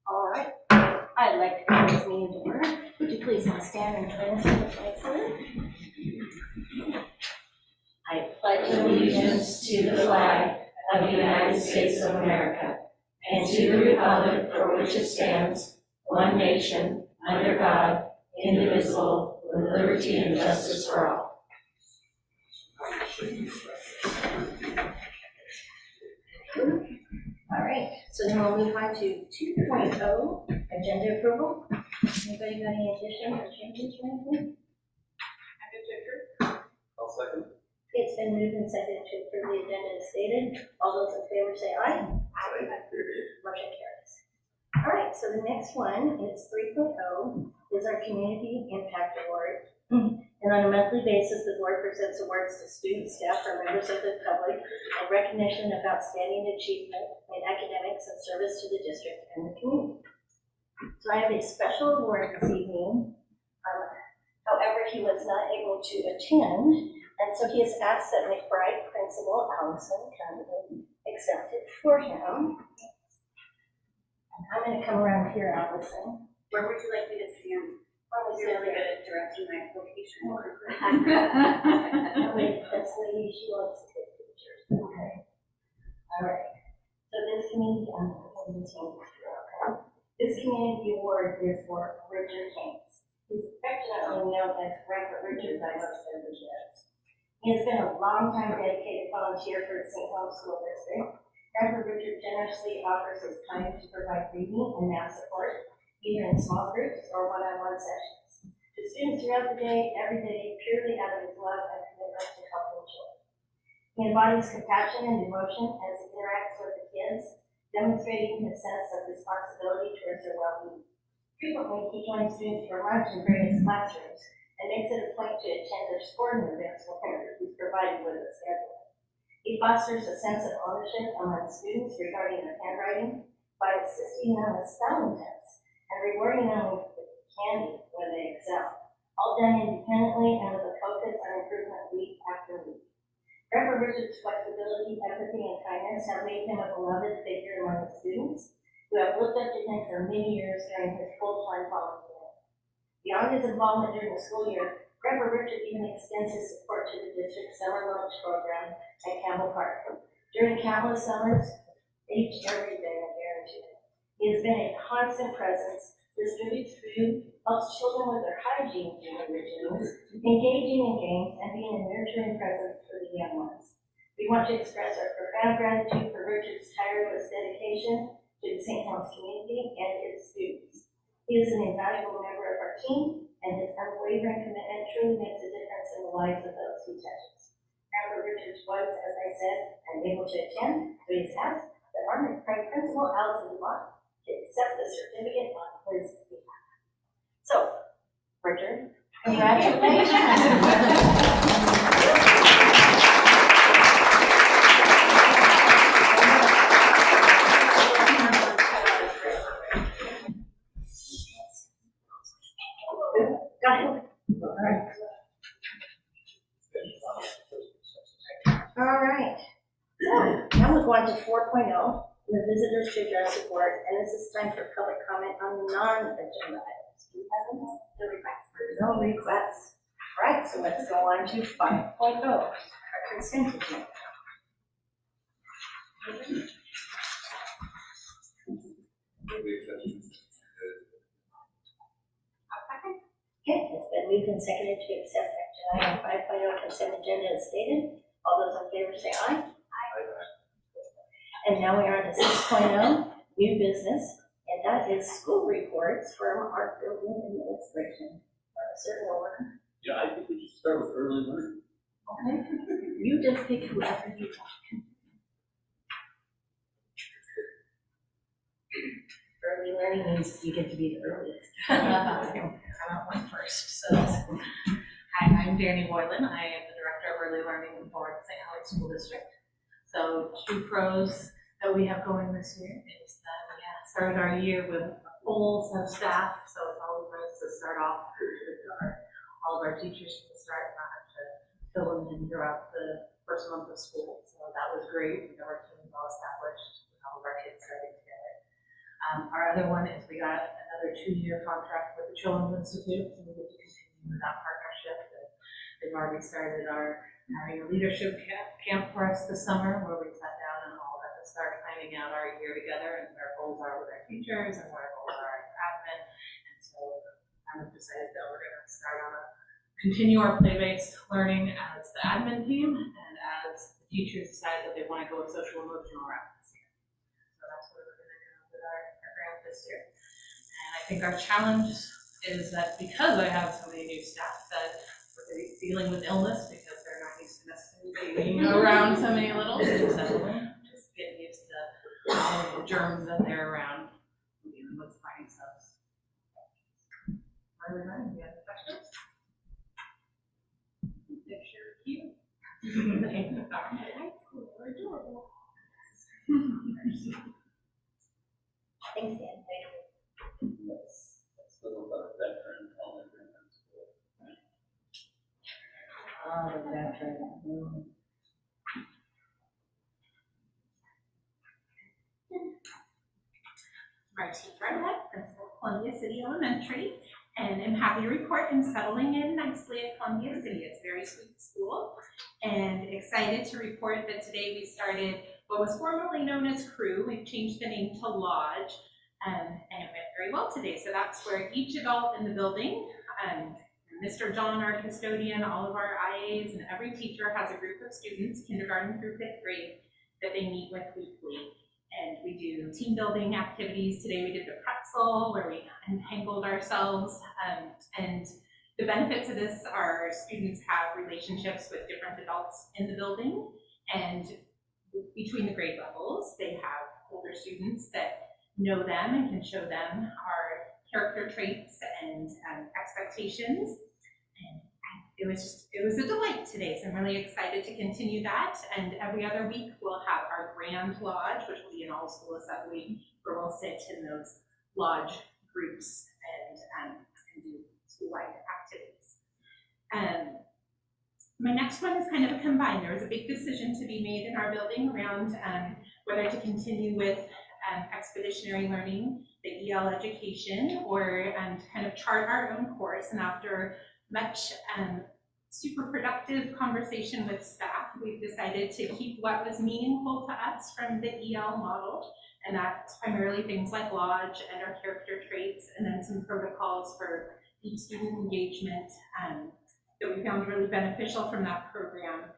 All right. I'd like to call this meeting to order. Would you please stand and join us in the flag salute? I pledge allegiance to the flag of the United States of America and to the republic for which it stands, one nation, under God, indivisible, with liberty and justice for all. All right, so then we'll move on to 2.0, agenda approval. Anybody got any additions or changes or anything? I'll second. It's been moved and seconded to approve the agenda as stated. All those in favor say aye. Aye. Motion carries. All right, so the next one is 3.0, is our Community Impact Award. And on a monthly basis, the board presents awards to students, staff, or members of the public in recognition of outstanding achievement in academics and service to the district and the community. So I have a special award this evening. However, he was not able to attend, and so he has asked that McBride Principal Allison come and accept it for him. And I'm going to come around here, Allison. Where would you like me to stand? Probably You're really good at directing my application. This lady, she wants to take pictures. Okay. All right. So this community, this community award is for Richard Haynes. He's affectionately known as Grandpa Richard by most of the kids. He has been a long-time dedicated volunteer for the St. Helens School District. Grandpa Richard generously offers his time to provide reading and math support, either in small groups or one-on-one sessions, to students throughout the day, every day, purely out of his love and commitment to helping children. He embodies compassion and devotion as he interacts with the kids, demonstrating his sense of responsibility towards their well-being. Frequently, he joins students for lunch in various classrooms and makes it a point to attend their sporting events whenever he's provided with a schedule. He fosters a sense of ownership among students regarding their handwriting by assisting them with spelling tests and rewarding them with candy when they excel, all done independently and with a focus on improvement week after week. Grandpa Richard's flexibility, empathy, and kindness have made him a beloved figure among the students who have looked up to him for many years during his full-time volunteering. Beyond his involvement during the school year, Grandpa Richard even extends his support to the district's summer lunch program at Campbell Park. During countless summers, each every day, I guarantee it. He has been a constant presence, distributes food, helps children with their hygiene routines, engaging in games, and being a nurturing presence for the young ones. We want to express our profound gratitude for Richard's tireless dedication to the St. Helens community and its students. He is an invaluable member of our team, and his unwavering commitment truly makes a difference in the lives of those he touches. Grandpa Richards was, as I said, unable to attend, so he's asked that our McBride Principal Allison Locke to accept the certificate on his behalf. So, Richard, congratulations. All right. So now we'll go on to 4.0, the visitors to address report, and this is time for public comment on non-agenda items. Do you have any? No requests. No requests. All right, so let's go on to 5.0, our consent agenda. Okay, it's been moved and seconded to accept action item 5.0 consent agenda as stated. All those in favor say aye. Aye. And now we are on to 6.0, new business, and that is school reports from our building administration. A certain order. Yeah, I think we should start with early learning. Okay. You just pick whoever you want. Early learning means you get to be the earliest. I went first, so. Hi, I'm Danny Boylan. I am the Director of Early Learning for the St. Helens School District. So 2 pros that we have going this year is that we have started our year with a full set of staff, so it's always nice to start off with all of our teachers from the start, not have to fill them in throughout the first month of school. So that was great. Our team is all Our other one is we got another 2-year contract with the Children's Institute, so we get to continue with that partnership. They've already started having a leadership camp for us this summer, where we sat down and all got to start planning out our year together and what our goals are with our teachers and what our goals are for admin. And so I'm decided that we're going to continue our play-based learning as the admin team, and as the teachers decide that they want to go with social emotional route this year. So that's what we're going to do with our grant this year. And I think our challenge is that because I have so many new staff, that we're dealing with illness because they're not used to necessarily being around so many littles, and so just getting used to all of the germs that they're around, dealing with fighting subs. Do you have any questions? They're cute. They're adorable. Thanks, Dan. That's a little about veteran elementary school. Oh, the veteran. Martine Barnett, principal of Columbia City Elementary, and I'm happy to report I'm settling in nicely at Columbia City. It's a very sweet school, and excited to report that today we started what was formerly known as Crew. We've changed the name to Lodge, and it went very well today. So that's where each adult in the building, Mr. John, our custodian, all of our IAs, and every teacher has a group of students, kindergarten through 5th grade, that they meet with weekly. And we do team building activities. Today we did the pretzel, where we entangled ourselves. And the benefits of this are students have relationships with different adults in the building. And between the grade levels, they have older students that know them and can show them our character traits and expectations. And it was a delight today, so I'm really excited to continue that. And every other week we'll have our Grand Lodge, which will be an all-school assembly, where we'll sit in those lodge groups and do school-wide activities. My next one is kind of a combined. There was a big decision to be made in our building around whether to continue with expeditionary learning, the EL education, or kind of chart our own course. And after much super productive conversation with staff, we've decided to keep what was meaningful to us from the EL model, and that's primarily things like Lodge and our character traits, and then some protocols for deep student engagement that we found really beneficial from that program.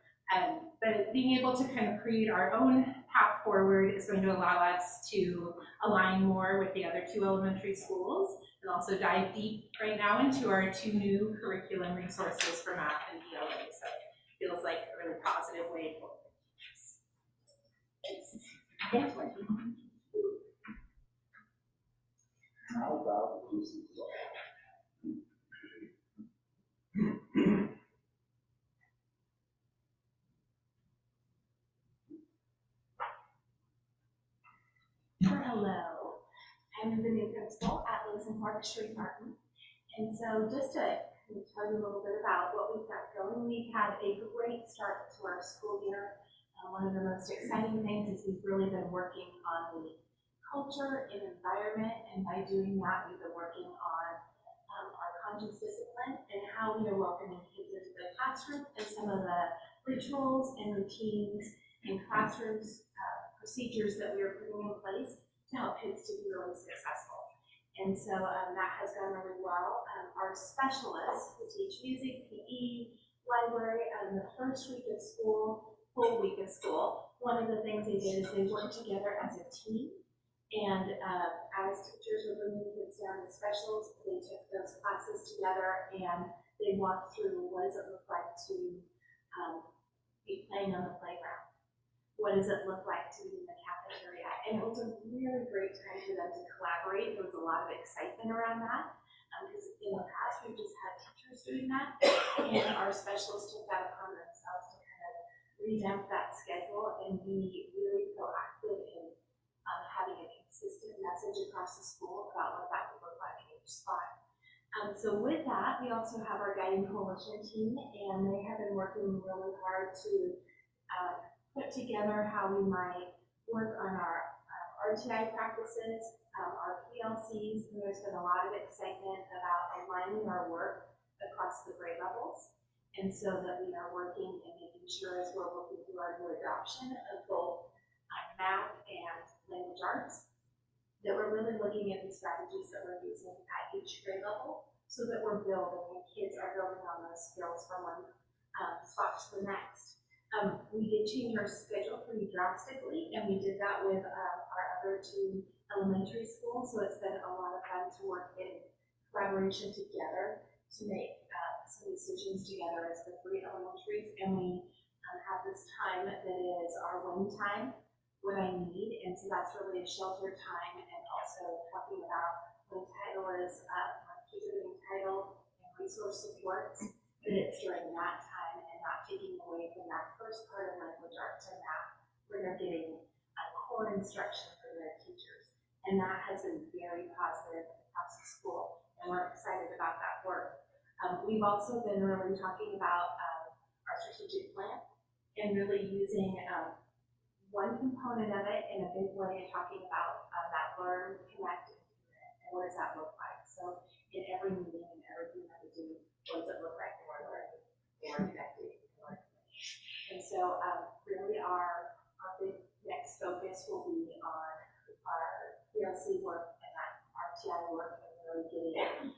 But being able to kind of create our own path forward is going to allow us to align more with the other 2 elementary schools, and also dive deep right now into our 2 new curriculum resources for math and ELA. So it feels like a really positive way forward. Thanks. How about losing the Hello, I'm the new principal at Lewis and Clark Street Martin. And so just to tell you a little bit about what we've got going, we've had a great start to our school year. One of the most exciting things is we've really been working on the culture and environment, and by doing that, we've been working on our conscious discipline and how we are welcoming kids into the classroom, and some of the rituals and routines and classrooms procedures that we are putting in place to help kids to be really successful. And so that has gone really well. Our specialists who teach music, PE, library, the first week of school, full week of school, one of the things they did is they worked together as a team. And as teachers were bringing kids down to specials, they took those classes together and they walked through what does it look like to be playing on the playground. What does it look like to be in the cafeteria? And it was a really great time for them to collaborate. There was a lot of excitement around that because in the past we've just had teachers doing that, and our specialists took that upon themselves to kind of revamp that schedule and be really proactive in having a consistent message across the school about what that would look like in each spot. So with that, we also have our guiding coalition team, and they have been working really hard to put together how we might work on our RTI practices, our PLCs, and there's been a lot of excitement about aligning our work across the grade levels. And so that we are working and making sure as we're working through our new adoption of both math and language arts, that we're really looking at the strategies that we're using at each grade level so that we're building and kids are building on those skills from one spot to the next. We did change our schedule pretty drastically, and we did that with our other two elementary schools, so it's been a lot of fun to work in collaboration together to make some decisions together as the three elementaries, and we have this time that is our wing time, what I need, and so that's really a sheltered time, and also talking about when title is kids are getting title and resource supports, that it's during that time and not taking away from that first part of language arts and math, where they're getting core instruction for their teachers, and that has been very positive across the school, and we're excited about that work. We've also been really talking about our strategic plan and really using one component of it in a big way, talking about that learn, connect, and what does that look like. So in every meeting and everything that we do, what does it look like when we're learning, when we're connecting, and so really our big next focus will be on our PLC work and that RTI work, and really getting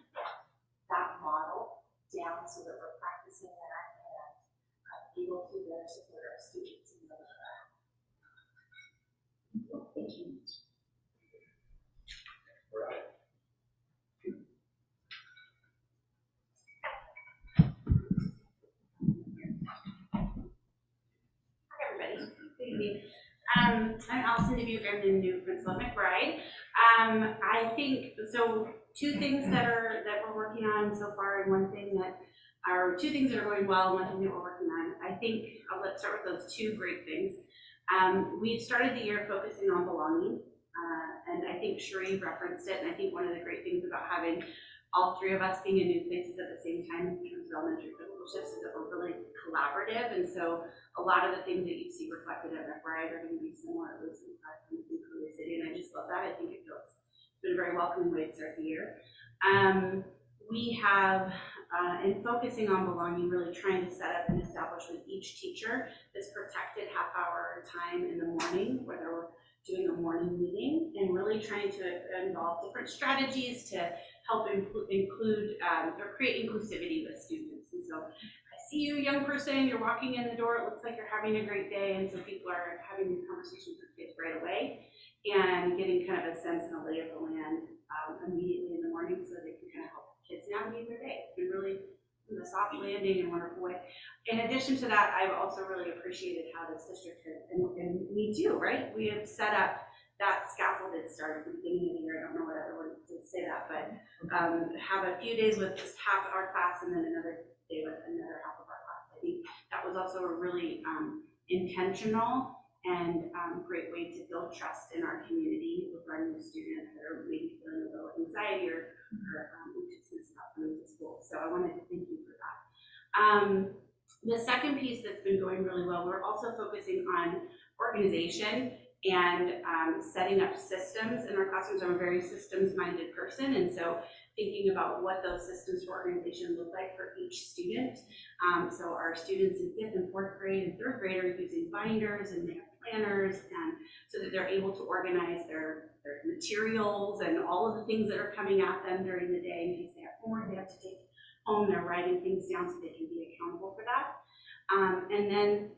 that model down so that we're practicing that and able to better support our students in those. Thank you. Right. Hi, everybody. Good evening. I'm Allison DeBuke. I'm the new principal at McBride. I think so. Two things that we're working on so far, and one thing that are two things that are going well, and one thing that we're working on. I think let's start with those two great things. We've started the year focusing on belonging, and I think Sheree referenced it. And I think one of the great things about having all three of us being in new places at the same time in terms of elementary clinical shifts is that we're really collaborative, and so a lot of the things that you see reflected at McBride are going to be similar at Lewis and Clark and Columbia City, and I just love that. I think it's been a very welcoming way to start the year. We have, in focusing on belonging, really trying to set up and establish with each teacher this protected half-hour time in the morning, whether we're doing a morning meeting, and really trying to involve different strategies to help include or create inclusivity with students. And so I see you, young person, you're walking in the door, it looks like you're having a great day, and so people are having these conversations with kids right away and getting kind of a sense and a lay of the land immediately in the morning so they can kind of help kids navigate their day and really a soft landing in a wonderful way. In addition to that, I've also really appreciated how this district has, and we do, right? We have set up that scaffolded start at the beginning of the year. I don't know what everyone did say that, but have a few days with just half of our class and then another day with another half of our class. I think that was also a really intentional and great way to build trust in our community with our new students that are maybe feeling a little anxiety or anxiousness about coming to school. So I wanted to thank you for that. The second piece that's been going really well, we're also focusing on organization and setting up systems in our classrooms. I'm a very systems-minded person, and so thinking about what those systems for organization look like for each student. So our students in 5th and 4th grade and 3rd grade are using binders and they have planners, and so that they're able to organize their materials and all of the things that are coming at them during the day in case they have homework they have to take home. They're writing things down so they can be accountable for that. And then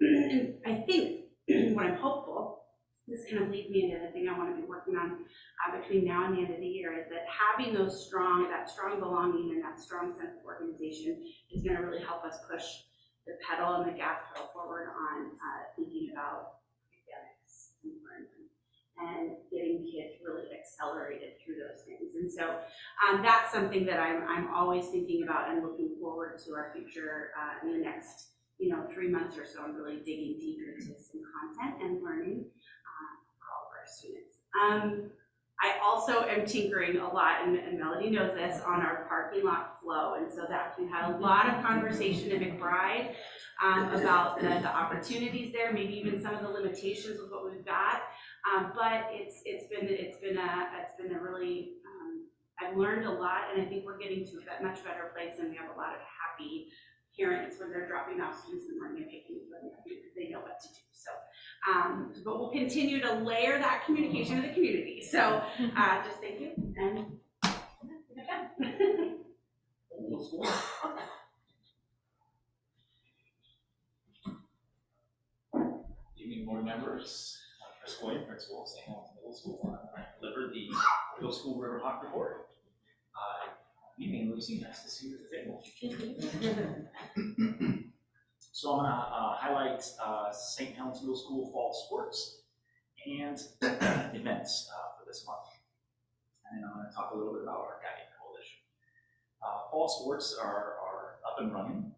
I think what I'm hopeful, this kind of leads me into the thing I want to be working on between now and the end of the year, is that having that strong belonging and that strong sense of organization is going to really help us push the pedal and the gas pedal forward on thinking about academics and learning and getting kids really accelerated through those things. And so that's something that I'm always thinking about and looking forward to our future in the next 3 months or so. I'm really digging deep into some content and learning for all of our students. I also am tinkering a lot, and Melody knows this, on our parking lot flow. And so that we've had a lot of conversation at McBride about the opportunities there, maybe even some of the limitations of what we've got. But it's been a really, I've learned a lot, and I think we're getting to a much better place, and we have a lot of happy parents when they're dropping off students in the morning and picking them up because they know what to do. So, but we'll continue to layer that communication to the community. So, just thank you, and Old school. Evening, board members. Chris William, principal of St. Helens Middle School. I delivered the Middle School Riverhawk report. Evening, Lucy. Nice to see you at the table. So I'm going to highlight St. Helens Middle School fall sports and events for this month. And I'm going to talk a little bit about our guiding coalition. Fall sports are up and running.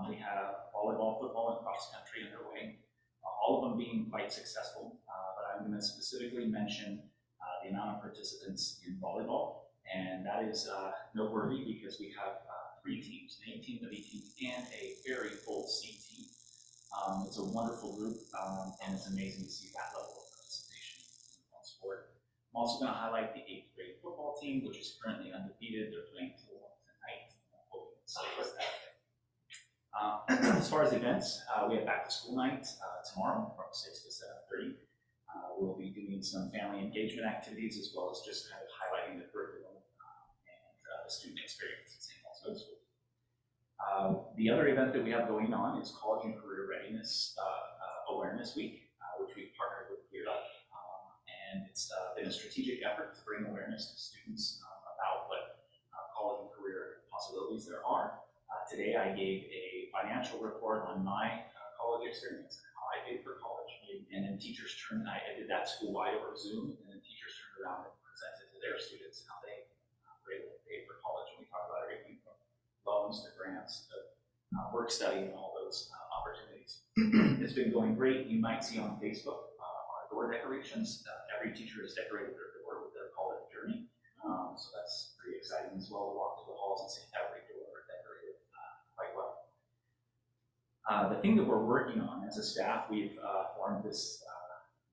We have volleyball, football, and cross country underway. All of them being quite successful, but I'm going to specifically mention the amount of participants in volleyball, and that is noteworthy because we have 3 teams, an A team, a B team, and a very full C team. It's a wonderful group, and it's amazing to see that level of participation in one sport. I'm also going to highlight the 8th grade football team, which is currently undefeated. They're playing tonight. As far as events, we have back to school night tomorrow from 6 to 7:30. We'll be doing some family engagement activities as well as just kind of highlighting the curriculum and the student experience at St. Helens Middle School. The other event that we have going on is College and Career Readiness Awareness Week, which we've partnered with Geared Up. And it's been a strategic effort to bring awareness to students about what college and career possibilities there are. Today I gave a financial report on my college experience and how I paid for college. And then teachers I did that school-wide over Zoom, and then teachers turned around and presented to their students how they were able to pay for college. And we talked about everything from loans to grants to work study and all those opportunities. It's been going great. You might see on Facebook our door decorations. Every teacher has decorated their door with their college journey. So that's pretty exciting as well to walk through the halls and see every door decorated quite well. The thing that we're working on as a staff, we've formed this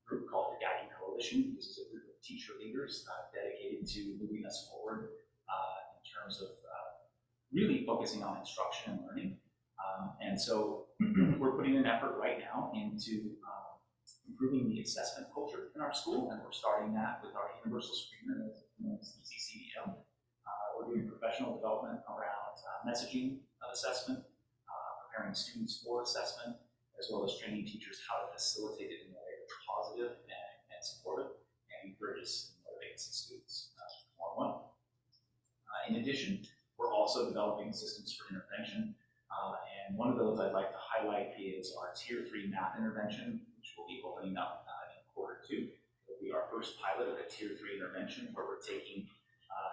group called the Guiding Coalition. This is a group of teacher leaders dedicated to moving us forward in terms of really focusing on instruction and learning. And so we're putting an effort right now into improving the assessment culture in our school, and we're starting that with our universal screener, known as ECCDM. We're doing professional development around messaging of assessment, preparing students for assessment, as well as training teachers how to facilitate it in a way that's positive and supportive and encourages and motivates the students one-on-one. In addition, we're also developing systems for intervention, and one of those I'd like to highlight is our Tier 3 math intervention, which will be opening up in Q2. It'll be our first pilot of a Tier 3 intervention where we're taking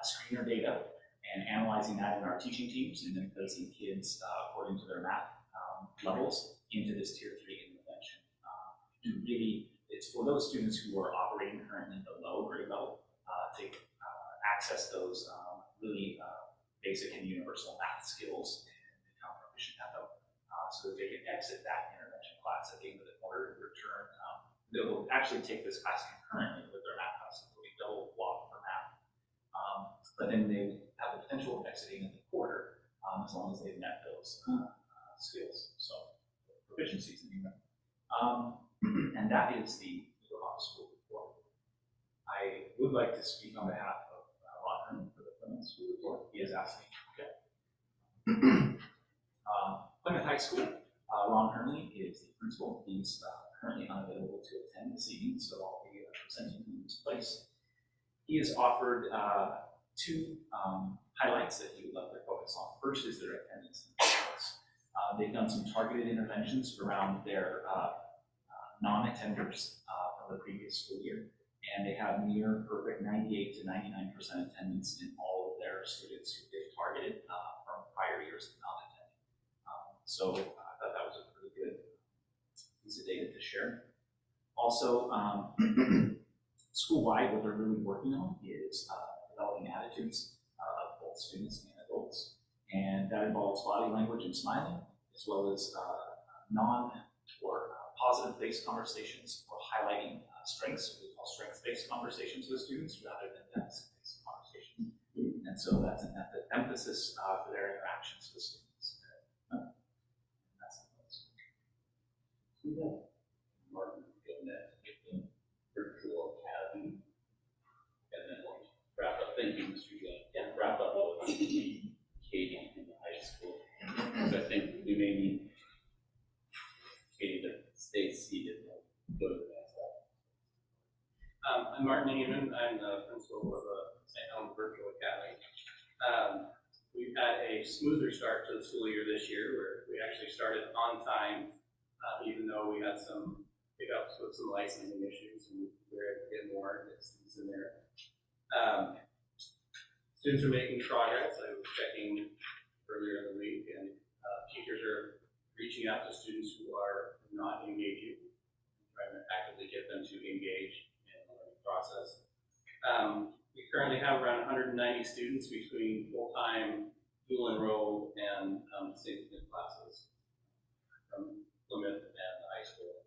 screener data and analyzing that in our teaching teams and then placing kids according to their math levels into this Tier 3 intervention. It's for those students who are operating currently below grade level to access those really basic and universal math skills and become proficient at them so that they can exit that intervention class at the end of the quarter and return. They will actually take this class concurrently with their math class. It will be double block for math. But then they have the potential of exiting in the quarter as long as they've met those skills. So proficiencies in them. And that is the Riverhawk School report. I would like to speak on behalf of Ron Herman for the Plymouth School report. He has asked me. Okay. Plymouth High School, Ron Herman is the principal. He's currently unavailable to attend this evening, so I'll be presenting in his place. He has offered 2 highlights that he would love to focus on. First is their attendance and results. They've done some targeted interventions around their non-attenders from the previous school year, and they have near perfect 98 to 99% attendance in all of their students who they've targeted from prior years of not attending. So I thought that was a pretty good piece of data to share. Also, school-wide, what they're really working on is developing attitudes of both students and adults, and that involves body language and smiling, as well as positive-based conversations or highlighting strengths, we call call strengths-based conversations with students rather than depth-based conversations. And so that's the emphasis for their interactions with students. That's the place. We have Martin in that virtual academy. And then we'll wrap up. Thank you, Mr. Young. And wrap up with Katie in the high school. So I think we may need Katie to stay seated and go to the next slide. I'm Martin Neiman. I'm the principal of the St. Helens Virtual Academy. We've had a smoother start to the school year this year, where we actually started on time, even though we had some hiccups with some licensing issues, and we were able to get more students in there. Students are making progress. I was checking earlier in the week, and teachers are reaching out to students who are not engaging, trying to actively get them to engage in the learning process. We currently have around 190 students between full-time, dual enrolled, and synchronous classes from Plymouth and the high school.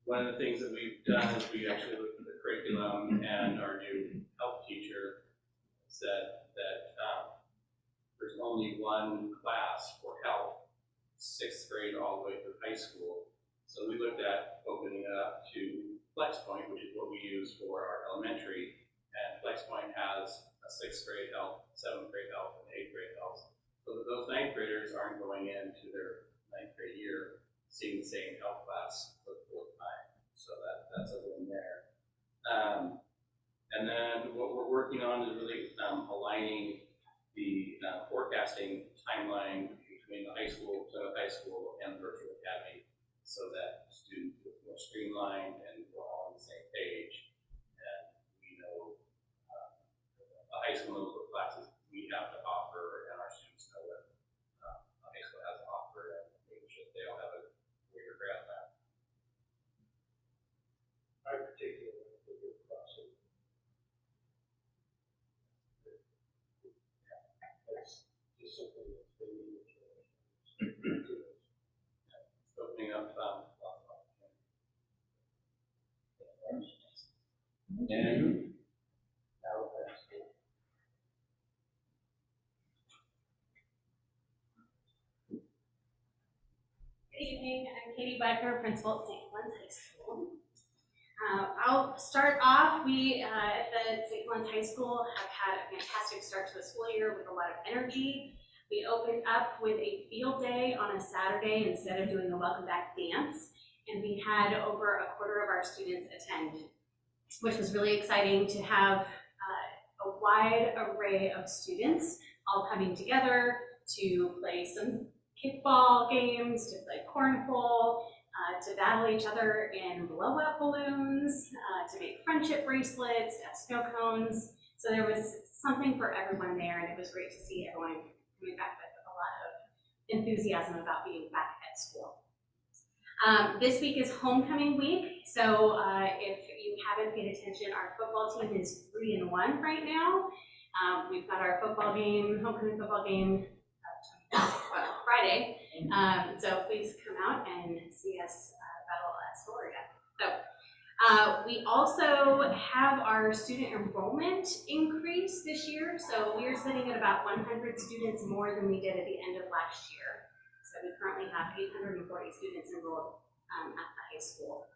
One of the things that we've done is we actually looked at the curriculum, and our new health teacher said that there's only one class for health, 6th grade all the way through high school. So we looked at opening it up to FlexPoint, which is what we use for our elementary, and FlexPoint has a 6th grade health, 7th grade health, and 8th grade health. So that those 9th graders aren't going into their 9th grade year seeing the same health class for the fourth time. So that's a win there. And then what we're working on is really aligning the forecasting timeline between the high school, Plymouth High School, and the virtual academy, so that students are more streamlined and we're all on the same page. And we know the high school knows what classes we have to offer, and our students know what the high school has to offer, and making sure that they all have a greater grasp on. I particularly like the good process. That's just something that's been needed. Opening up lots of opportunities. And Good evening, I'm Katie Becker, principal at St. Helens High School. I'll start off. We at the St. Helens High School have had a fantastic start to the school year with a lot of energy. We opened up with a field day on a Saturday instead of doing a welcome back dance, and we had over a quarter of our students attend, which was really exciting to have a wide array of students all coming together to play some kickball games, to play cornhole, to battle each other in blow-up balloons, to make friendship bracelets, to have snow cones. So there was something for everyone there, and it was great to see everyone coming back with a lot of enthusiasm about being back at school. This week is homecoming week, so if you haven't paid attention, our football team is 3-1 right now. We've got our football game, homecoming football game, Friday. So please come out and see us battle Astoria. So we also have our student enrollment increase this year. So we are sitting at about 100 students more than we did at the end of last year. So we currently have 840 students enrolled at the high school.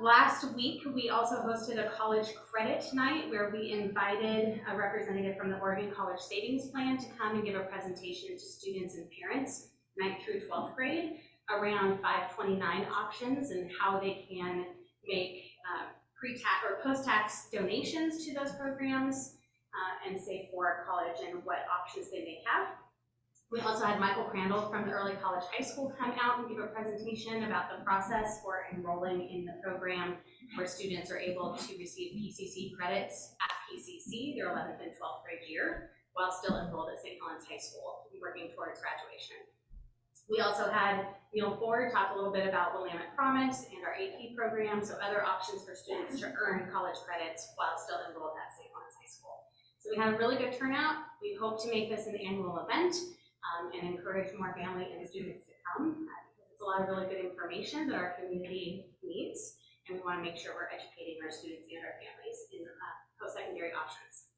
Last week, we also hosted a college credit night where we invited a representative from the Oregon College Savings Plan to come and give a presentation to students and parents, 9th through 12th grade, around 529 options and how they can make pre-tax or post-tax donations to those programs and save for college and what options they may have. We also had Michael Crandall from the Early College High School come out and give a presentation about the process for enrolling in the program, where students are able to receive PCC credits at PCC, their 11th and 12th grade year, while still enrolled at St. Helens High School, working towards graduation. We also had Neil Ford talk a little bit about Willamette Promise and our AP program, so other options for students to earn college credits while still enrolled at St. Helens High School. So we had a really good turnout. We hope to make this an annual event and encourage more family and students to come because it's a lot of really good information that our community needs, and we want to make sure we're educating our students and our families in post-secondary options.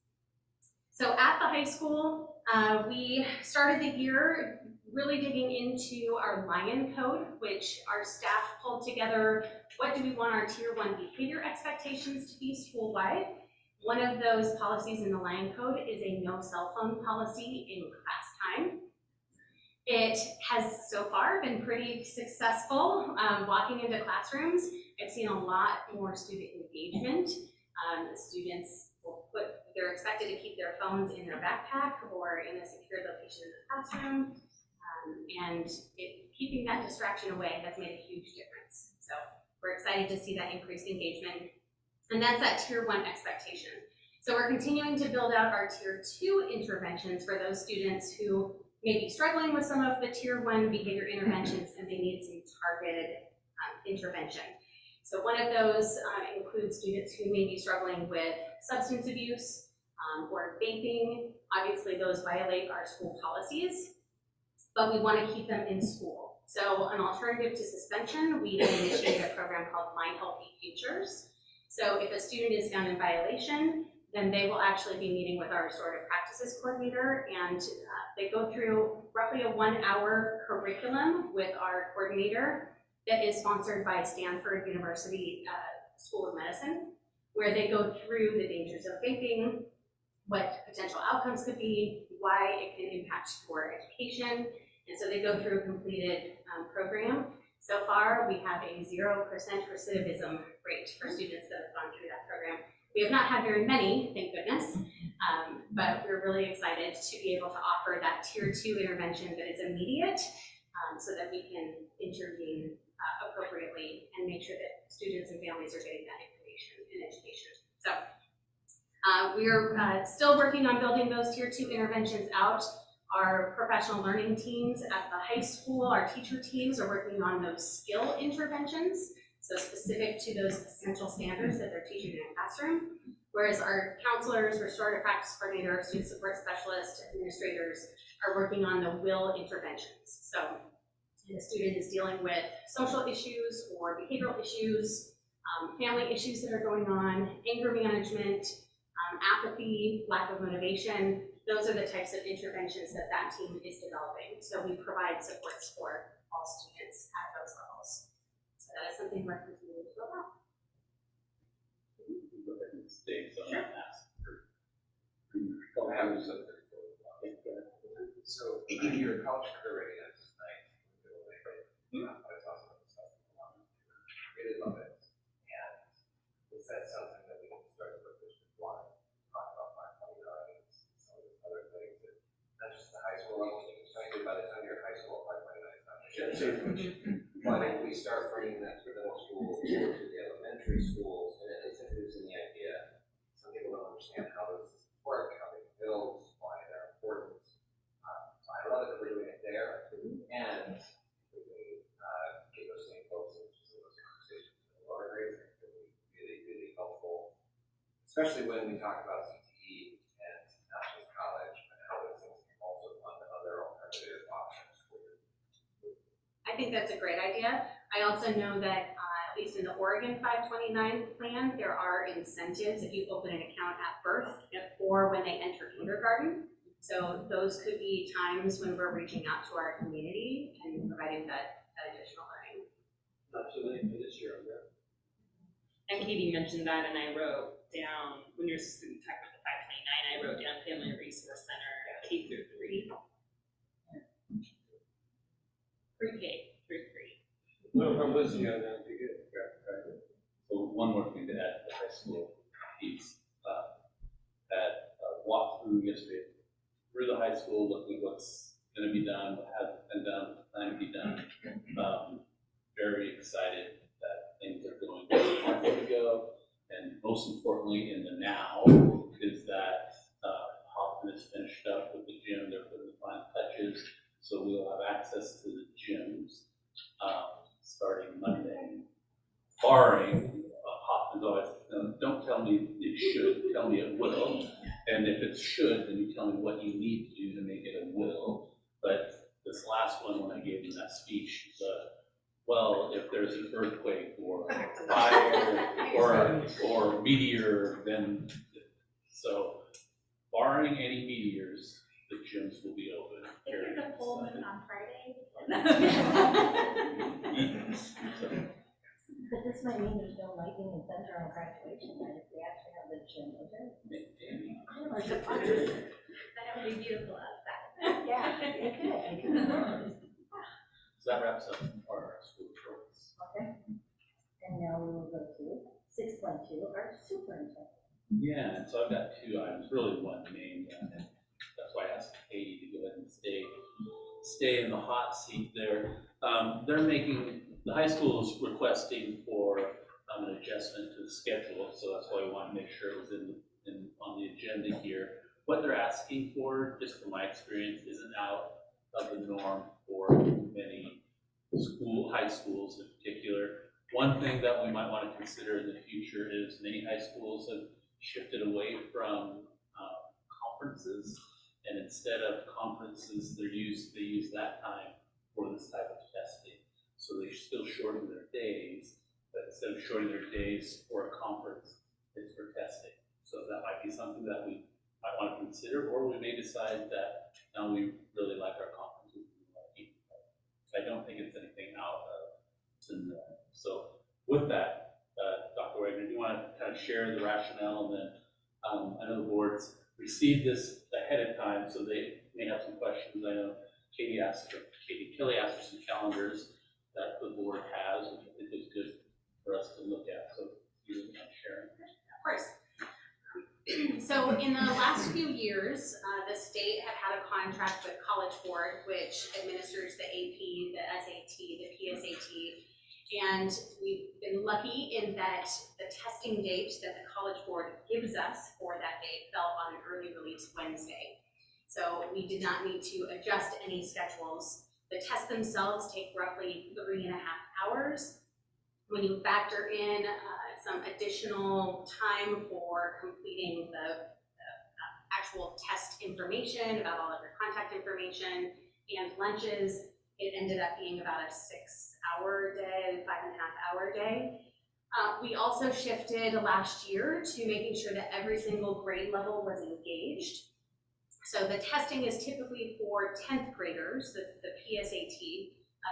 So at the high school, we started the year really digging into our Lion Code, which our staff pulled together. What do we want our Tier 1 behavior expectations to be school-wide? One of those policies in the Lion Code is a no cell phone policy in class time. It has so far been pretty successful. Walking into classrooms, I've seen a lot more student engagement. The students they're expected to keep their phones in their backpack or in a secure location in the classroom. And keeping that distraction away has made a huge difference. So we're excited to see that increased engagement. And that's that Tier 1 expectation. So we're continuing to build out our Tier 2 interventions for those students who may be struggling with some of the Tier 1 behavior interventions and they need some targeted intervention. So one of those includes students who may be struggling with substance abuse or vaping. Obviously, those violate our school policies, but we want to keep them in school. So an alternative to suspension, we initiated a program called My Healthy Futures. So if a student is found in violation, then they will actually be meeting with our restorative practices coordinator, and they go through roughly a 1-hour curriculum with our coordinator that is sponsored by Stanford University School of Medicine, where they go through the dangers of vaping, what potential outcomes could be, why it can impact your education. And so they go through a completed program. So far, we have a 0% recidivism rate for students that have gone through that program. We have not had very many, thank goodness, but we're really excited to be able to offer that Tier 2 intervention that is immediate so that we can intervene appropriately and make sure that students and families are getting that information and education. So we are still working on building those Tier 2 interventions out. Our professional learning teams at the high school, our teacher teams are working on those skill interventions, so specific to those essential standards that they're teaching in a classroom. Whereas our counselors, restorative practice coordinator, student support specialists, administrators are working on the will interventions. So if a student is dealing with social issues or behavioral issues, family issues that are going on, anger management, apathy, lack of motivation, those are the types of interventions that that team is developing. So we provide supports for all students at those levels. So that is something we're continuing to build out. Go ahead and stay on Sure. that. So your college career readiness is nice. I saw some of the stuff going on. Really love it. And is that something that we can start to push to want to talk about 529 and some of those other things that not just the high school level, especially by the time you're in high school, 529 is not but if we start bringing that to the middle school or to the elementary schools, and it's introducing the idea, some people don't understand how those systems work, how they build, why they're important. So I love it that we're doing it there, and we can get those same folks into some of those conversations in the lower grades. I think it'll be really, really helpful, especially when we talk about CTE and not just college, but how those things can also fund other alternative options for you. I think that's a great idea. I also know that at least in the Oregon 529 plan, there are incentives if you open an account at birth or when they enter kindergarten. So those could be times when we're reaching out to our community and providing that additional learning. Not too late for this year, I'm there. And Katie mentioned that, and I wrote down, when you're talking about the 529, I wrote down Family Resource Center, K through 3. Pre-K through 3. No, I'm listening, that'd be good. So one more thing to add to the high school piece, that walked through yesterday, through the high school, looking at what's gonna be done, what hasn't been done, what's planned to be done. Very excited that things are going where they want them to go. And most importantly, in the now, is that Hoffman is finished up with the gym, they're putting the final touches. So we'll have access to the gyms starting Monday, barring Hoffman's always, don't tell me it should, tell me it will. And if it should, then you tell me what you need to do to make it a will. But this last one, when I gave him that speech, the well, if there's an earthquake or fire or meteor, then, so barring any meteors, the gyms will be open. If there's a full moon on Friday. So, But this might mean there's no lightning and thunder on graduation night if we actually have the gym open. maybe. That would be beautiful outside. Yeah, it could. So that wraps up our school reports. Okay. And now we will go to 6.2, our superintendent. Yeah, and so I've got two items, really one main, and that's why I asked Katie to go ahead and stay in the hot seat there. The high school is requesting for an adjustment to the schedule, so that's why we want to make sure it was on the agenda here. What they're asking for, just from my experience, isn't out of the norm for many high schools in particular. One thing that we might want to consider in the future is many high schools have shifted away from conferences, and instead of conferences, they use that time for this type of testing. So they still shorten their days, but instead of shortening their days for a conference, it's for testing. So that might be something that we might want to consider, or we may decide that now we really like our conferences. I don't think it's anything out of the norm. So with that, Dr. Wagner, do you want to kind of share the rationale, and then I know the board's received this ahead of time, so they may have some questions. I know Katie Kelly asked for some calendars that the board has, which I think is good for us to look at. So you want to share? Of course. So in the last few years, the state had a contract with College Board, which administers the AP, the SAT, the PSAT, and we've been lucky in that the testing date that the College Board gives us for that date fell on an early release Wednesday. So we did not need to adjust any schedules. The tests themselves take roughly 3.5 hours. When you factor in some additional time for completing the actual test information about all of your contact information and lunches, it ended up being about a 6-hour day, 5.5-hour day. We also shifted last year to making sure that every single grade level was engaged. So the testing is typically for 10th graders, the PSAT.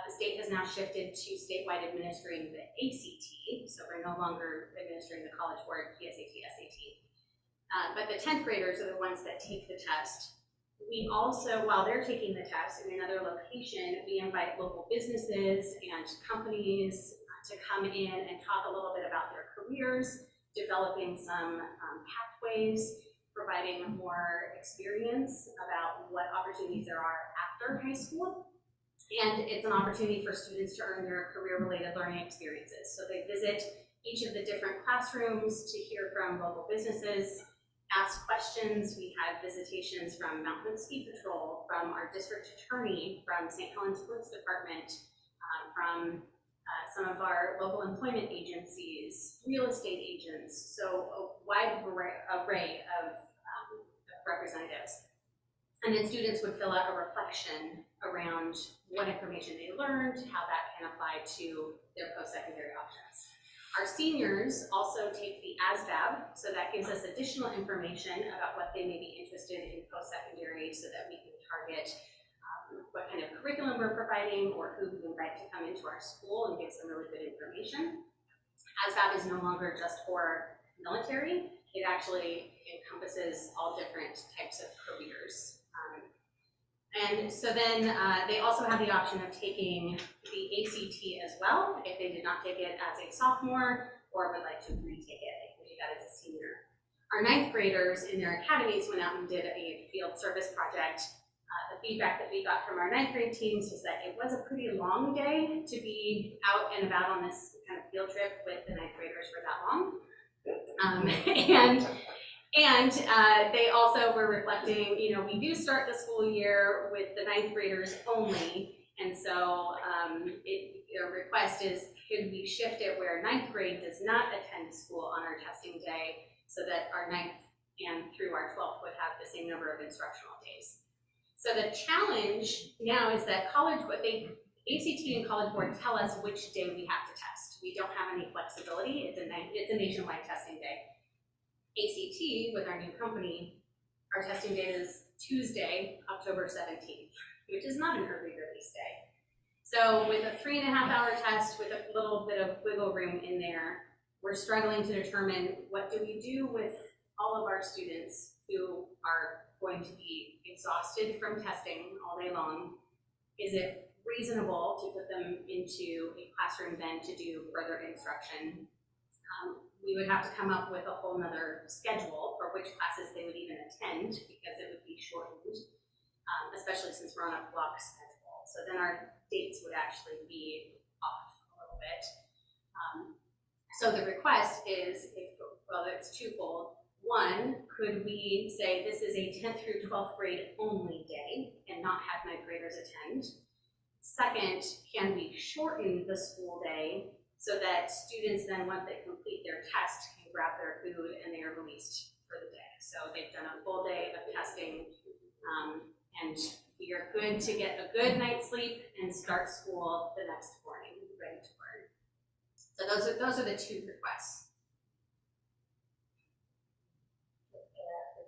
The state has now shifted to statewide administering the ACT, so we're no longer administering the College Board PSAT, SAT. But the 10th graders are the ones that take the test. We also, while they're taking the test in another location, we invite local businesses and companies to come in and talk a little bit about their careers, developing some pathways, providing more experience about what opportunities there are after high school. And it's an opportunity for students to earn their career-related learning experiences. So they visit each of the different classrooms to hear from local businesses, ask questions. We had visitations from Mountain Hood Ski Patrol, from our district attorney, from St. Helens Police Department, from some of our local employment agencies, real estate agents, so a wide array of representatives. And then students would fill out a reflection around what information they learned, how that can apply to their post-secondary options. Our seniors also take the ASVAB, so that gives us additional information about what they may be interested in post-secondary so that we can target what kind of curriculum we're providing or who we invite to come into our school and get some really good information. ASVAB is no longer just for military, it actually encompasses all different types of careers. And so then they also have the option of taking the ACT as well, if they did not take it as a sophomore or would like to retake it. They can do that as a senior. Our 9th graders in their academies went out and did a field service project. The feedback that we got from our 9th grade teams was that it was a pretty long day to be out and about on this kind of field trip with the 9th graders for that long. And they also were reflecting, we do start the school year with the 9th graders only, and so their request is, could we shift it where 9th grade does not attend school on our testing day so that our 9th and through our 12th would have the same number of instructional days. So the challenge now is that college, ACT and College Board tell us which day we have to test. We don't have any flexibility. It's a nationwide testing day. ACT, with our new company, our testing date is Tuesday, October 17th, which is not an early release day. So with a 3.5-hour test with a little bit of wiggle room in there, we're struggling to determine what do we do with all of our students who are going to be exhausted from testing all day long. Is it reasonable to put them into a classroom then to do further instruction? We would have to come up with a whole nother schedule for which classes they would even attend because it would be shortened, especially since we're on a block schedule. So then our dates would actually be off a little bit. So the request is, it's twofold. One, could we say this is a 10th through 12th grade only day and not have ninth graders attend? Second, can we shorten the school day so that students then, once they complete their test, can grab their food and they are released for the day? So they've done a full day of testing, and we are good to get a good night's sleep and start school the next morning, ready to learn. So those are the two requests.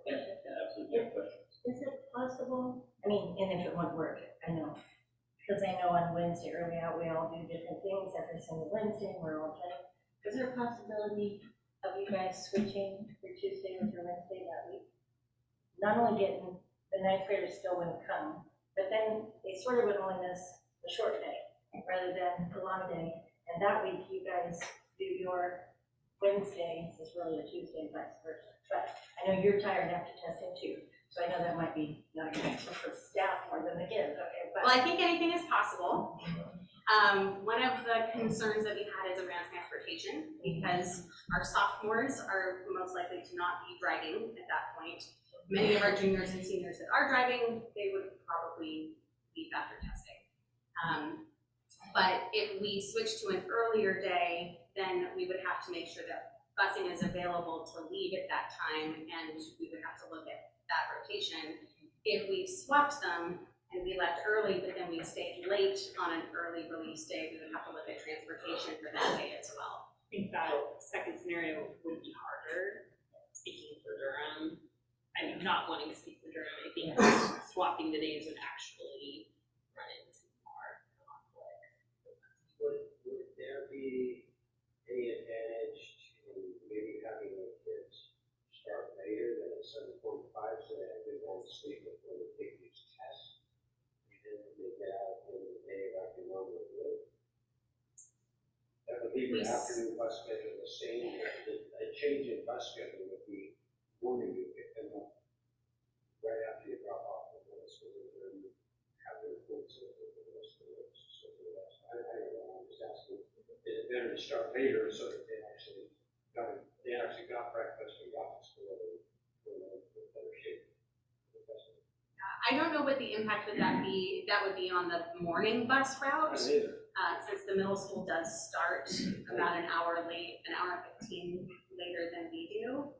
Yeah, absolutely, good question. Is it possible, I mean, and if it won't work, I know, because I know on Wednesday early out, we all do different things every single Wednesday, we're all trying. Is there a possibility of you guys switching for Tuesday or for Wednesday that week? Not only getting the ninth graders still wouldn't come, but then they sort of would only miss the short day rather than the long day. And that week you guys do your Wednesday, it's really a Tuesday, vice versa. But I know you're tired after testing too, so I know that might be not a good answer for staff more than the kids, okay? But Well, I think anything is possible. One of the concerns that we had is around transportation, because our sophomores are most likely to not be driving at that point. Many of our juniors and seniors that are driving, they would probably leave after testing. But if we switch to an earlier day, then we would have to make sure that busing is available to leave at that time, and we would have to look at that rotation. If we swapped them and we left early, but then we stayed late on an early release day, we would have to look at transportation for that day as well. I think that second scenario would be harder, speaking for Durham. I mean, not wanting to speak for Durham, I think swapping the days would actually run into more conflict. Would there be any advantage to maybe having the kids start later than at 7:45 so they have good night's sleep before they take these tests? And then they get out in the day like they normally would. That would be your afternoon bus schedule the same. A change in bus schedule would be morning you pick them up right after you drop off at middle school and then have their food so that the rest of the week. So I don't know, I'm just asking. Is it better to start later so that they actually got breakfast and got to school and in better shape? I don't know what the impact would that be. That would be on the morning bus route, since the middle school does start about an hour late, an hour and 15 later than we do.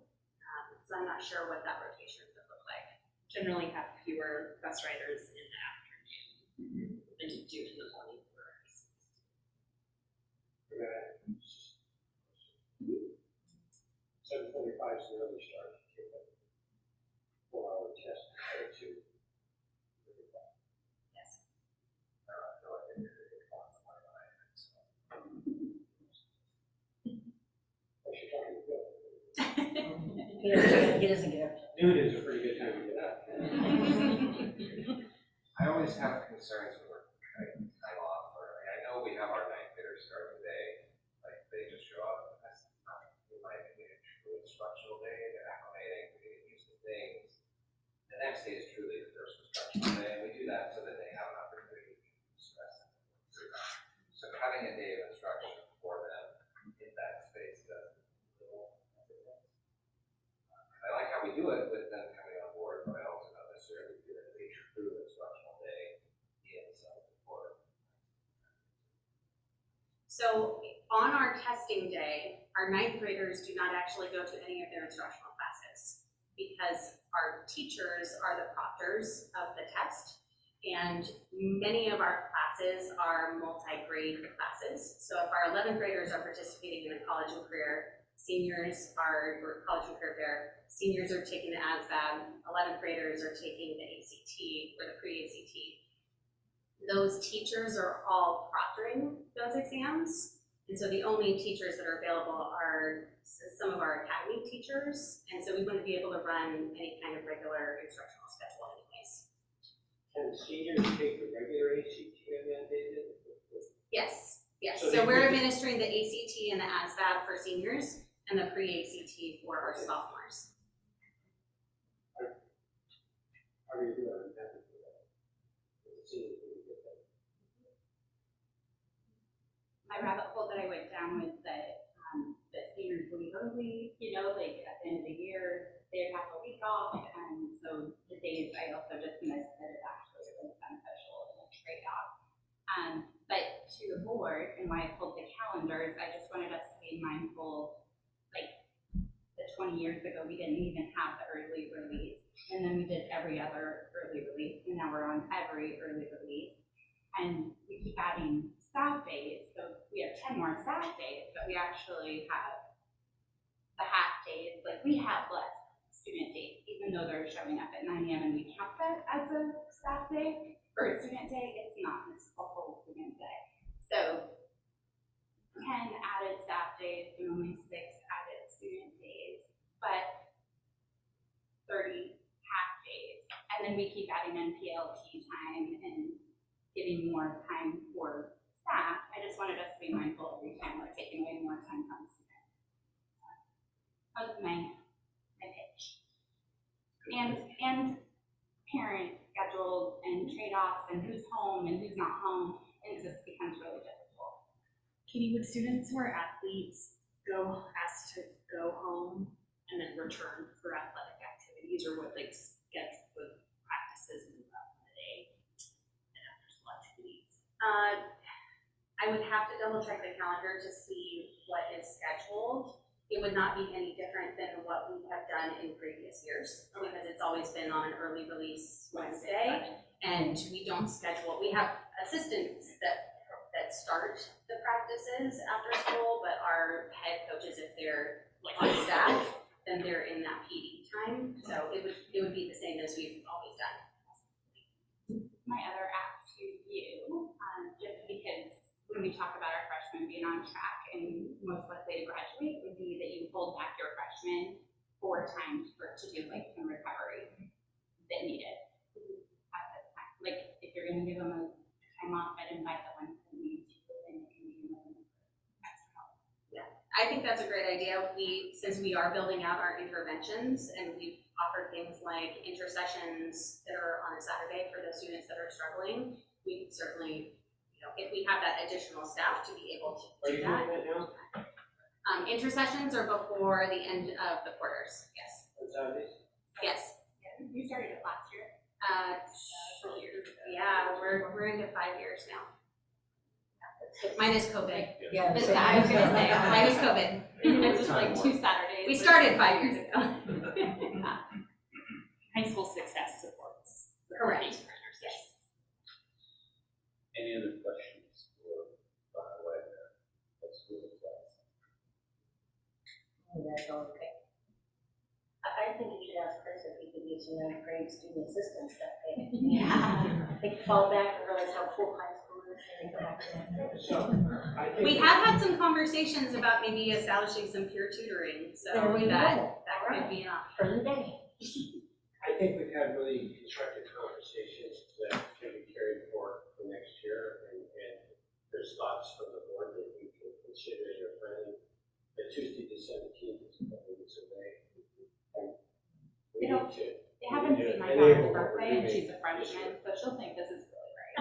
So I'm not sure what that rotation would look like. Generally have fewer bus riders in the afternoon than you do in the morning for us. 7:45 is the early start. You take a 4-hour test compared to 35. Yes. I feel like I did a clock on my eye. What you talking about? he doesn't get up. Noon is a pretty good time to get up. I always have concerns when we're cutting time off, or I know we have our ninth graders start the day, like they just show up, that's not, in my opinion, a true instructional day, they're acclimating, they're getting used to things. The next day is truly the first instructional day, and we do that so that they have an opportunity to stress. So having a day of instruction for them in that space does little. I like how we do it with them coming on board, but I also don't necessarily do it as a true instructional day in self-support. So on our testing day, our ninth graders do not actually go to any of their instructional classes because our teachers are the proctors of the test. And many of our classes are multi-grade classes. So if our 11th graders are participating in a college and career, seniors are, or college and career fair, seniors are taking the ASVAB, 11th graders are taking the ACT or the pre-ACT. Those teachers are all proctoring those exams. And so the only teachers that are available are some of our academy teachers. And so we wouldn't be able to run any kind of regular instructional schedule anyways. Can seniors take the regular ACT mandated? Yes, yes. So So they we're could- administering the ACT and the ASVAB for seniors and the pre-ACT for our sophomores. How do you do it? Seniors really get that. My rabbit hole that I went down was that seniors leave early, you know, like at the end of the year, they have a week off, and so the days I also just missed that is actually really beneficial and a trade-off. But to the board, and why I pulled the calendars, I just wanted us to be mindful, like, the 20 years ago, we didn't even have the early release, and then we did every other early release, and now we're on every early release. And we keep adding staff days, so we have 10 more staff days, but we actually have the half days, like we have less student days, even though they're showing up at 9 a.m. and we count that as a staff day or a student day, it's not, it's a whole student day. So 10 added staff days and only 6 added student days, but 30 half days. And then we keep adding in PLT time and giving more time for staff. I just wanted us to be mindful every time we're taking away more time from students. That was my pitch. And parent schedules and trade-offs and who's home and who's not home, and it just becomes really difficult. Katie, would students who are athletes go asked to go home and then return for athletic activities, or what like get with practices in the day and after school activities? I would have to double check the calendar to see what is scheduled. It would not be any different than what we have done in previous years, because it's always been on an early release Wednesday, and we don't schedule, we have assistants that start the practices after school, but our head coaches, if they're on staff, then they're in that PD time, so it would be the same as we've always done. My other ask to you, just because when we talk about our freshmen being on track and most likely to graduate, would be that you hold back your freshmen 4 times to do like some recovery that needed at this time. Like if you're gonna give them a time off, I'd invite the ones that need to, and it can be extra help. I think that's a great idea. Since we are building out our interventions, and we've offered things like intercessions that are on a Saturday for the students that are struggling, we certainly, if we have that additional staff to be able to Are do you that. doing that now? Intercessions are before the end of the quarters, yes. On Saturdays? Yes. You started it last year. 4 years. Yeah, we're into 5 years now. Minus COVID. Yeah. But I was gonna say, minus COVID. It's just like 2 Saturdays. We started 5 years ago. High school success supports. Correct. Yes. Any other questions for Dr. Wagner? Let's move it class. That's all okay. I think you should ask Chris if he could use some ninth grade student assistance that they. Yeah. They fall back and realize how full high school is and they go back to that. So, I think. We have had some conversations about maybe establishing some peer tutoring, so There we that go. could be an option. For the day. I think we've had really constructive conversations that can be carried forward for next year, and there's thoughts from the board that we can consider in your planning. The Tuesday, the 17th is a couple weeks away. And we need to. They haven't we need to seen my enable daughter's what we're birthday, and doing she's a this freshman, year. so she'll think this is really great.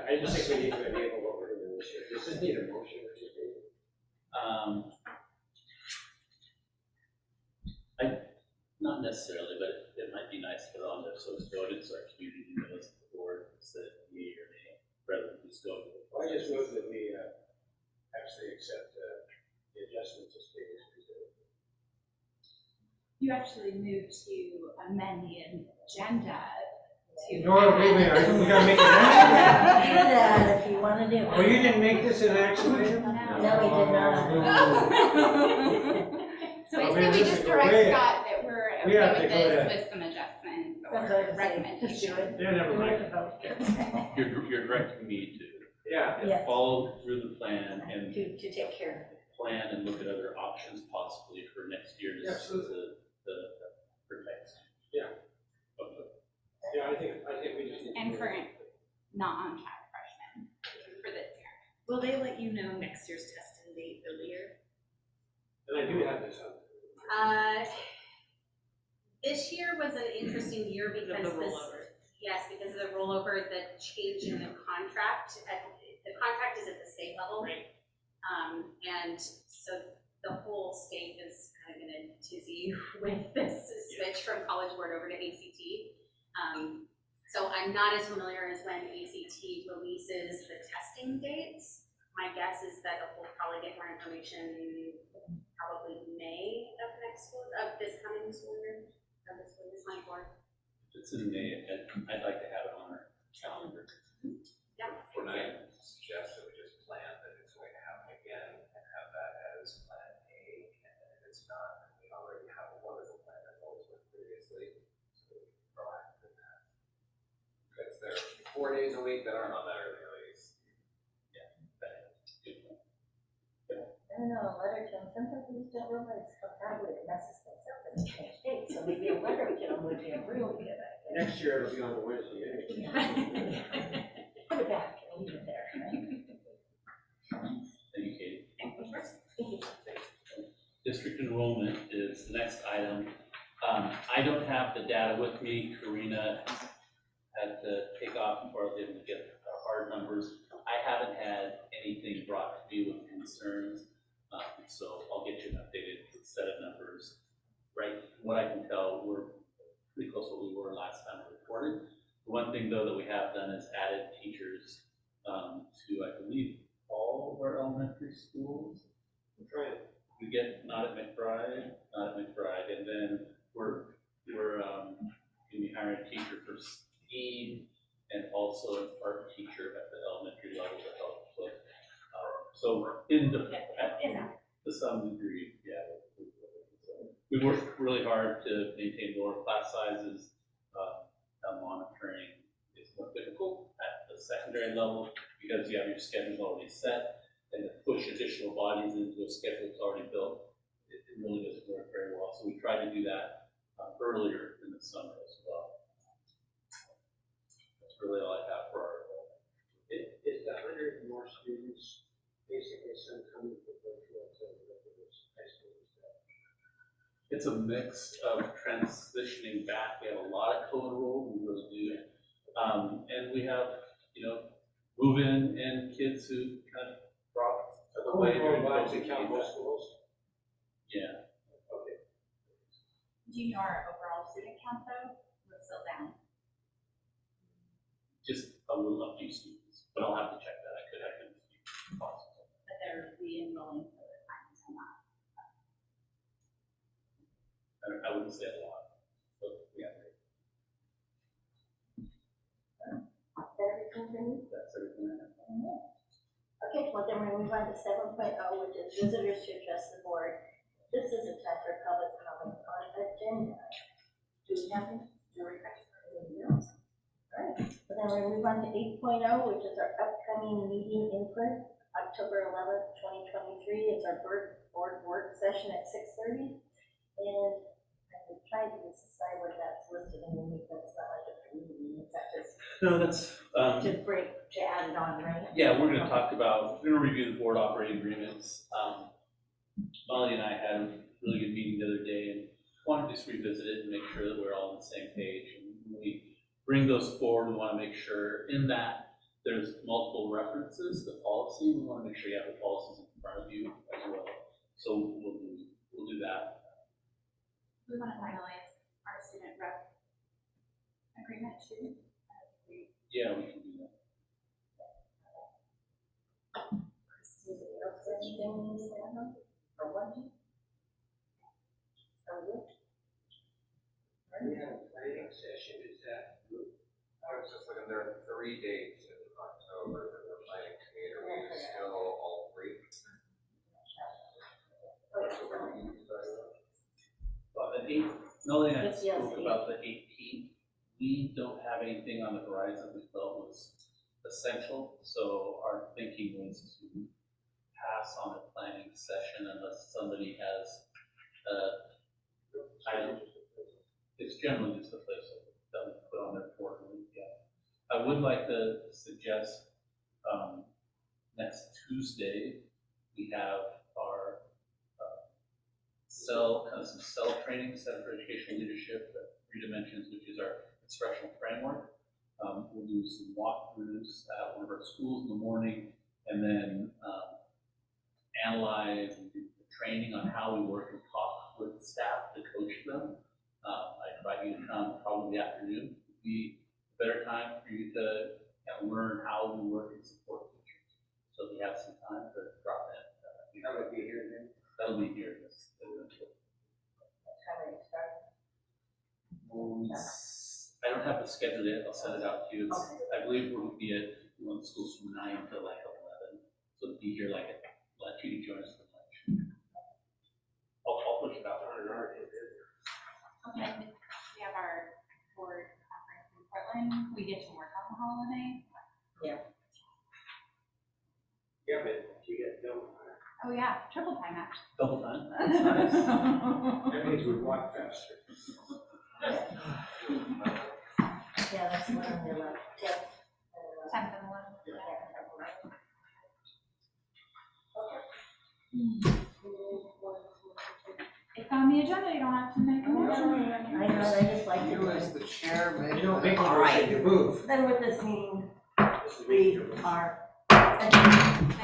I just think we need to enable what we're doing this year. Does this need a motion or just a? Not necessarily, but it might be nice to put on there, so it's voted, so our community knows the board said yea or nay, rather than just go. Well, I just move that we actually accept the adjustments as stated. You actually moved to amend the agenda to. Nora, wait, we gotta make it Do action. that if you wanna do it. Oh, you didn't make this an action item? No, we did not. So I I mean, say we this just is direct way- Scott that we're we have okay to with go this ahead. with some adjustments That's what I or was saying, just do recommendations. it. Yeah, never Do mind. it about You're directing me Yeah. to Yes. follow through the plan and to take care plan and look at other options possibly for next year to Yeah, absolutely. the protect. Yeah. Okay. Yeah, I think we just need to. And for not on track freshmen for this year. Will they let you know next year's testing date earlier? And I do have this on. This year was an interesting year Because because of the this, rollover. yes, because of the rollover, the change in the contract. The contract is at the state level. Right. And so the whole state is kind of in a tizzy with this switch from College Board over to ACT. So I'm not as familiar as when ACT releases the testing dates. My guess is that we'll probably get more information probably May of this coming school year, of this school year, 24. If it's in May, I'd like to have it on our calendar. Yeah. When I suggest that we just plan that it's going to happen again and have that as plan A, and then if it's not, we already have a wonderful plan that's always worked previously, so we can be proactive in that. Because there are 4 days a week that aren't on that early release. Good point. I don't know, a letter to them, sometimes we just don't realize how badly it messes things up and it changes dates, so maybe a letter to them would be a really good idea. Next year it'll be on the Wednesday anyway. Put it back and leave it there, right? Thank you, Katie. Thank you. District enrollment is the next item. I don't have the data with me. Karina had to take off before I was able to get our hard numbers. I haven't had anything brought to me with concerns, so I'll get you an updated set of numbers. Right, from what I can tell, we're pretty close to what we were last time we reported. The one thing though that we have done is added teachers to, I believe, all of our elementary schools. I'm trying. We get not at McBride, and then we're gonna be hiring a teacher for STEAM and also an art teacher at the elementary level to help with. So to some degree, yeah. We worked really hard to maintain lower class sizes. Monitoring is more difficult at the secondary level because you have your schedule already set, and to push additional bodies into a schedule that's already built, it really doesn't work very well. So we tried to do that earlier in the summer as well. That's really all I have for our. Is the 100 more students basically some coming from virtual to regular high school stuff? It's a mix of transitioning back. We have a lot of co-enrolled, we really do. And we have, move in and kids who kind of dropped away during Glad to COVID. count most schools. Yeah. Okay. Do you know our overall student count though? We're still down. Just a few students, but I'll have to check that. I could have been possible. But they're re-enrolling for the times on that. I wouldn't say a lot, but yeah. That's everything I have. Okay, well then we move on to 7.0, which is visitors to address the board. This is a time for public comment on agenda. Do we have any? No. All right, so then we move on to 8.0, which is our upcoming meeting input, October 11th, 2023. It's our board work session at 6:30. And I'm trying to decide what that's listed in the meeting, but it's not like a meeting, it's not just No, that's, to break, to add it on, right? yeah, we're gonna talk about, we're gonna review the board operating agreements. Molly and I had a really good meeting the other day and wanted to just revisit it and make sure that we're all on the same page. And when we bring those forward, we wanna make sure in that there's multiple references to policy. We wanna make sure you have the policies in front of you as well. So we'll do that. We want to finalize our student rep agreement too. Yeah, we can do that. Anybody else have anything to say? Or what? Are you? 3 dates in October that we're planning to meet. Are we still all 3? Well, the 8th, Melanie and I Yes, yes, spoke about the 18th. We don't have anything on the horizon we felt was essential, so our thinking was to pass on a planning session unless somebody has item. It's generally just a place that we put on their quarterly, yeah. I would like to suggest, next Tuesday, we have our some cell training, Center for Educational Leadership, 3 dimensions, which is our instructional framework. We'll do some walkthroughs at one of our schools in the morning, and then analyze and do the training on how we work and talk with staff to coach them. I invite you to come probably in the afternoon. It would be a better time for you to learn how we work and support teachers. So if you have some time to drop in. That would be here then? That'll be here. I don't have the schedule yet, I'll send it out to you. I believe we'll be at one of the schools from 9 to like 11. So it'll be here like at, let you join us for lunch. I'll push it out. Okay, we have our board conference in Portland, we get to work on the holiday. Yeah, but you get double time. Oh yeah, triple time actually. Double time. That's nice. That means we walk faster. Yeah, that's one on the left, yeah. 10th and 11th. It's on the agenda, you don't have to make a motion. I know, I just like to You do as it. the chair, make. You don't make a All right. motion, you move. Then with this meeting, This is we are adjourned.